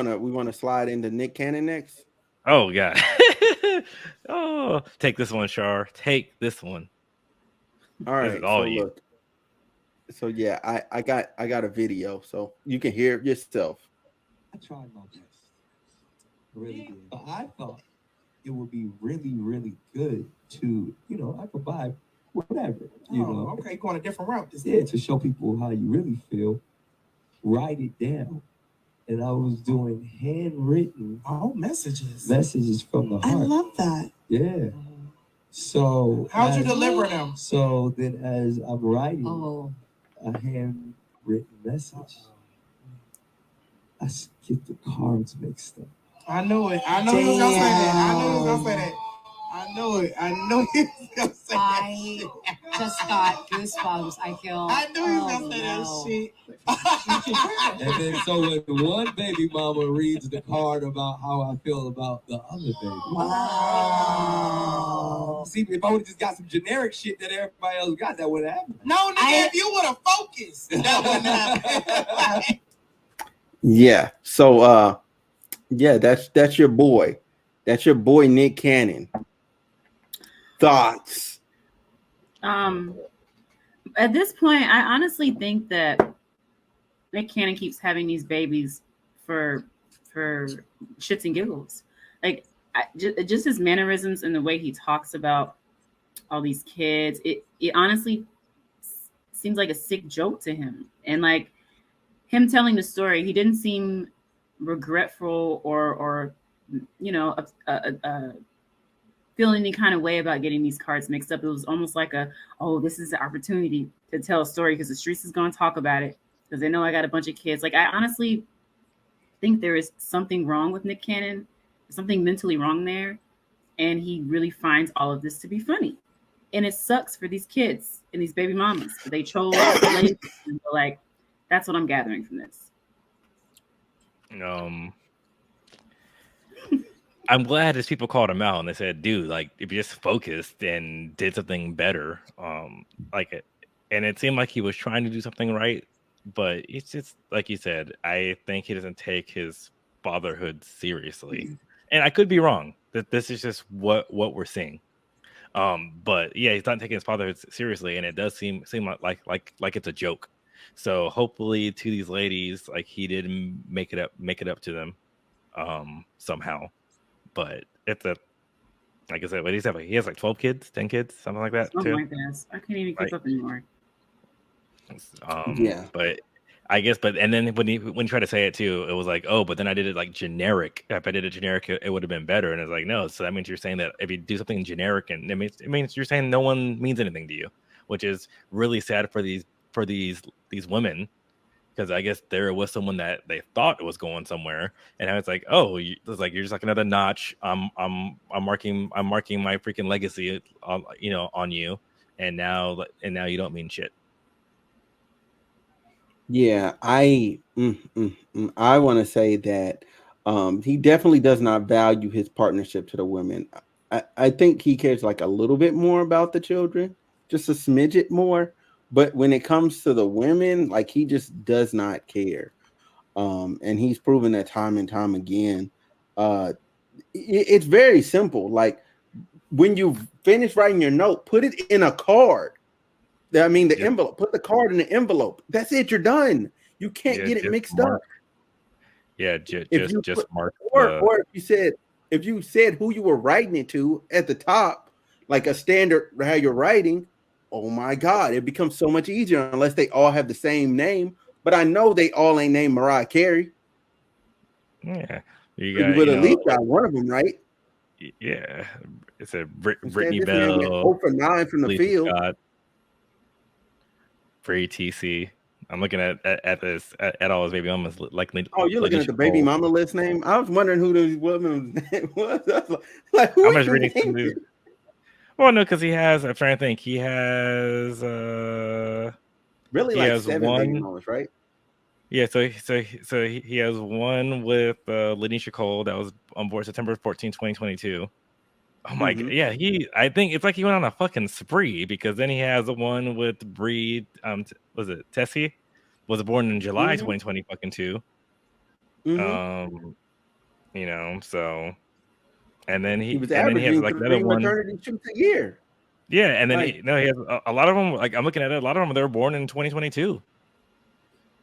we wanna slide into Nick Cannon next. Oh god. Oh, take this one, Shar. Take this one. All This is right, all so you. look, so yeah, I got a video, so you can hear it yourself. I tried my best. I really did. But I thought it would be really, really good to, I could buy whatever, Okay, going a different route. Yeah, to show people how you really feel. Write it down. And I was doing handwritten messages from the heart. I love that. Yeah. So how'd you deliver them? So then as I'm writing a handwritten message, I get the cards mixed up. I knew it. I know he was gonna say that. I knew he was gonna say that. I knew it. I knew he was gonna say that. I just got goosebumps. I feel. I knew he was gonna say that shit. And then so when one baby mama reads the card about how I feel about the other baby. Wow. See, if I would have just got some generic shit that everybody else got, that would have happened. No, nigga, if you would have focused, that wouldn't happen. Yeah. So yeah, that's your boy. That's your boy Nick Cannon. Thoughts? At this point, I honestly think that Nick Cannon keeps having these babies for shits and giggles. Like just his mannerisms and the way he talks about all these kids, it honestly seems like a sick joke to him. And like him telling the story, he didn't seem regretful or feel any kind of way about getting these cards mixed up. It was almost like this is the opportunity to tell a story because the streets is going to talk about it because they know I got a bunch of kids. Like I honestly think there is something wrong with Nick Cannon, something mentally wrong there, and he really finds all of this to be funny. And it sucks for these kids and these baby mamas. They chose like that's what I'm gathering from this. I'm glad his people called him out and they said, dude, like if you just focused and did something better, like it, and it seemed like he was trying to do something right, but it's just like you said, I think he doesn't take his fatherhood seriously. And I could be wrong. That this is just what we're seeing. But yeah, he's not taking his fatherhood seriously, and it does seem like it's a joke. So hopefully to these ladies, like he did make it up to them somehow. But it's like I said, what do you say? He has like 12 kids, 10 kids, something like that. Something like that. I can't even keep up anymore. Yeah. But I guess, and then when he tried to say it too, it was like, oh, but then I did it like generic. If I did it generic, it would have been better. And it's like, no. So that means you're saying that if you do something generic, and it means you're saying no one means anything to you, which is really sad for these women. Because I guess there was someone that they thought was going somewhere, and now it's like, oh, it's like you're just like another notch. I'm marking my freaking legacy on you, and now you don't mean shit. Yeah, I want to say that he definitely does not value his partnership to the women. I think he cares like a little bit more about the children, just a smidget more. But when it comes to the women, like he just does not care. And he's proven that time and time again. It's very simple. Like when you finish writing your note, put it in a card. I mean, the envelope. Put the card in the envelope. That's it. You're done. You can't get it mixed up. Yeah, just mark. Or if you said who you were writing it to at the top, like a standard how you're writing. Oh my God, it becomes so much easier unless they all have the same name. But I know they all ain't named Mariah Carey. Yeah, you would at least got one of them, right? Yeah, it's a Brittany Bell. 0 for 9 from the field. Scott, Free TC. I'm looking at this at all his baby mamas. Like, oh, you're looking at the baby mama list name. I was wondering who those women's name was. Like, who? I'm just reading some of these. Well, no, because he has. I'm trying to think. He has really like 7 baby mamas, right? Yeah. So he has one with Lanisha Cole that was on board September 14, 2022. Oh my God. Yeah. I think it's like he went on a fucking spree because then he has the one with Bree. Was it Tessie? Was born in July 2020 fucking 2. Mm-hmm. You know, so and then He was he has averaging like another 3 one. maternity shoots a year. Yeah, and then Like, he has a lot of them. Like I'm looking at it, a lot of them they were born in 2022.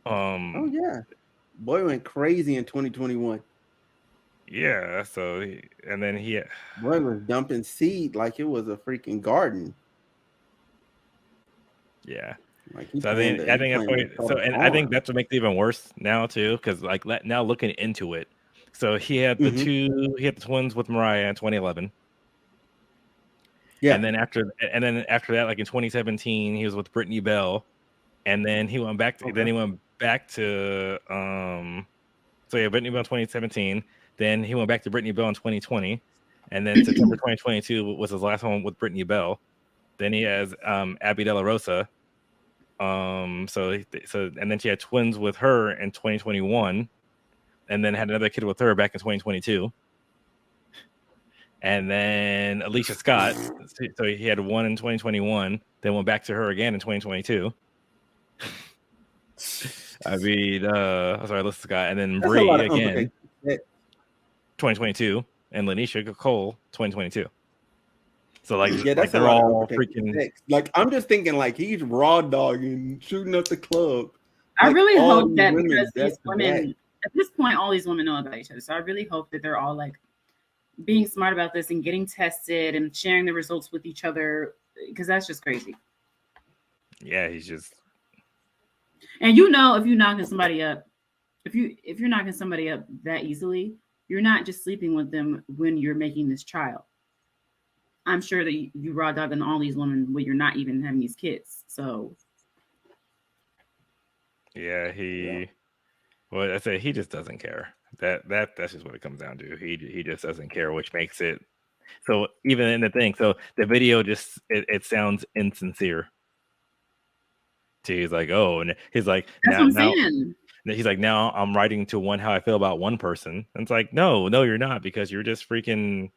oh yeah, boy went crazy in 2021. Yeah. So and then he Boy was dumping seed like it was a freaking garden. yeah. Like So I he think that's planted why. to So start a and I think farm. that's what makes it even worse now too, because like now looking into it, so he had Mm-hmm. he had the twins with Mariah in 2011, Yeah. and then after that, like in 2017, he was with Brittany Bell, and then he went back. Okay. Then he went back to So yeah, Brittany Bell in 2017. Then he went back to Brittany Bell in 2020, and then September 2022 was his last one with Brittany Bell. Then he has Abby De La Rosa. So and then she had twins with her in 2021, and then had another kid with her back in 2022. And then Alicia Scott. So he had one in 2021, then went back to her again in 2022. I mean, sorry, Alyssa Scott, and then That's a lot Bree of again, unprotected. 2022, and Lanisha Cole, 2022. So Yeah, like that's a they're lot of all unprotected freaking sex. Like, I'm just thinking like he's raw dogging, shooting up the club. I Like really all hope these that women because back these to back. women, at this point, all these women know about each other. So I really hope that they're all like being smart about this and getting tested and sharing the results with each other, because that's just crazy. yeah, he's just And you know, if you're knocking somebody up, if you're knocking somebody up that easily, you're not just sleeping with them when you're making this child. I'm sure that you raw dogging all these women when you're not even having these kids. So yeah, Yeah. well, I say he just doesn't care. That's just what it comes down to. He just doesn't care, which makes it so even in the thing. So the video just it sounds insincere. He's like, oh, and he's like that's what I'm now saying. he's like, now I'm writing to one how I feel about one person. And it's like, no, you're not, because you're just freaking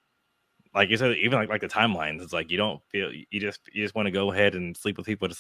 like you said, even like the timelines. It's like you don't feel you just want to go ahead and sleep with people to